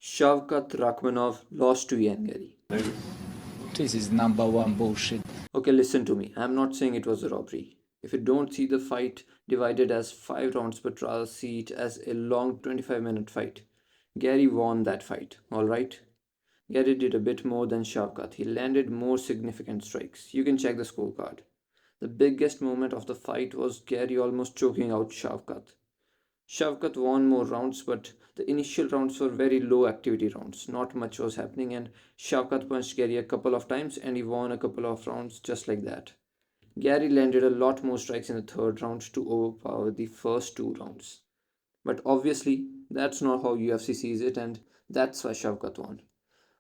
Shavkat Rakhmonov lost to Ian Garry. This is number one bullshit. Okay, listen to me. I'm not saying it was a robbery. If you don't see the fight divided as 5 rounds but rather see it as a long 25-minute fight, Gary won that fight, alright? Gary did a bit more than Shavkat. He landed more significant strikes. You can check the scorecard. The biggest moment of the fight was Gary almost choking out Shavkat. Shavkat won more rounds, but the initial rounds were very low activity rounds. Not much was happening, and Shavkat punched Gary a couple of times and he won a couple of rounds just like that. Gary landed a lot more strikes in the third round to overpower the first 2 rounds. But obviously, that's not how UFC sees it, and that's why Shavkat won.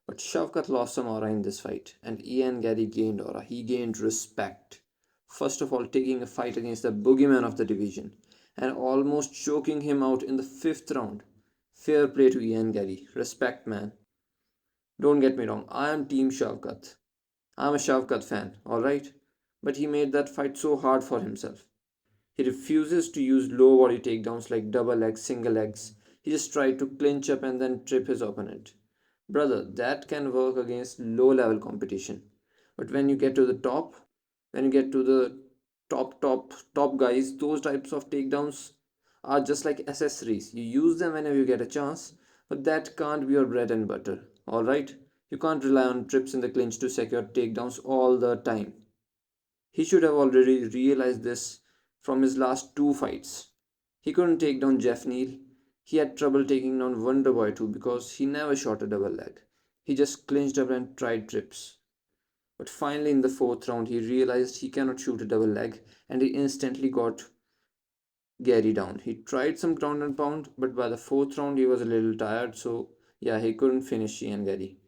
But Shavkat lost some aura in this fight, and Ian Garry gained aura. He gained respect. First of all, taking a fight against the boogeyman of the division and almost choking him out in the 5th round. Fair play to Ian Garry. Respect, man. Don't get me wrong, I am Team Shavkat. I'm a Shavkat fan, alright? But he made that fight so hard for himself. He refuses to use low body takedowns like double legs, single legs. He just tried to clinch up and then trip his opponent. Brother, that can work against low level competition. But when you get to the top, when you get to the top guys, those types of takedowns are just like accessories. You use them whenever you get a chance, but that can't be your bread and butter. Alright? You can't rely on trips in the clinch to secure takedowns all the time. He should have already realized this from his last 2 fights. He couldn't take down Jeff Neal. He had trouble taking down Wonderboy too because he never shot a double leg. He just clinched up and tried trips. But finally, in the 4th round, he realized he cannot shoot a double leg and he instantly got Gary down. He tried some ground and pound, but by the 4th round, he was a little tired, so yeah, he couldn't finish Ian Gary.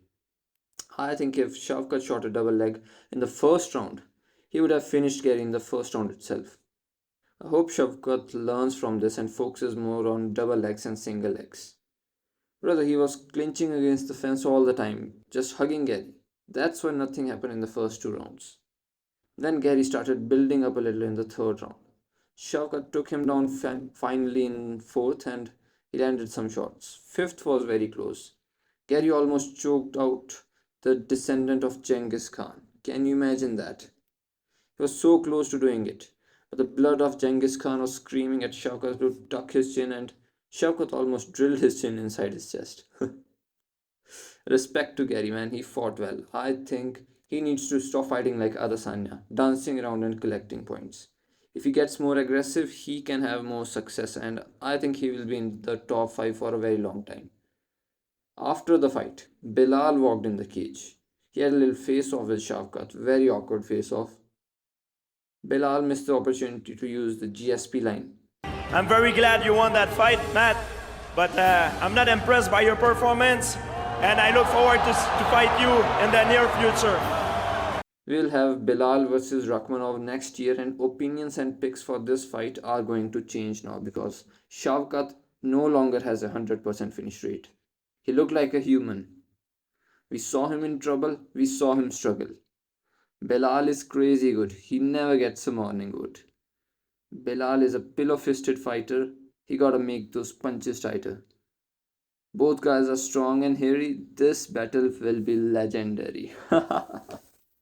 I think if Shavkat shot a double leg in the 1st round, he would have finished Gary in the 1st round itself. I hope Shavkat learns from this and focuses more on double legs and single legs. Brother, he was clinching against the fence all the time, just hugging Gary. That's why nothing happened in the first 2 rounds. Then Gary started building up a little in the 3rd round. Shavkat took him down finally in 4th and he landed some shots. 5th was very close. Gary almost choked out the descendant of Genghis Khan. Can you imagine that? He was so close to doing it. But the blood of Genghis Khan was screaming at Shavkat to tuck his chin and Shavkat almost drilled his chin inside his chest. Respect to Gary, man. He fought well. I think he needs to stop fighting like Adesanya, dancing around and collecting points. If he gets more aggressive, he can have more success, and I think he will be in the top 5 for a very long time. After the fight, Bilal walked in the cage. He had a little face off with Shavkat, very awkward face off. Bilal missed the opportunity to use the GSP line. I'm very glad you won that fight, Matt, but I'm not impressed by your performance, and I look forward to fight you in the near future. We'll have Bilal versus Rakhmonov next year, and opinions and picks for this fight are going to change now because Shavkat no longer has a 100% finish rate. He looked like a human. We saw him in trouble, we saw him struggle. Bilal is crazy good. He never gets a morning wood. Bilal is a pillow-fisted fighter. He gotta make those punches tighter. Both guys are strong and hairy. This battle will be legendary.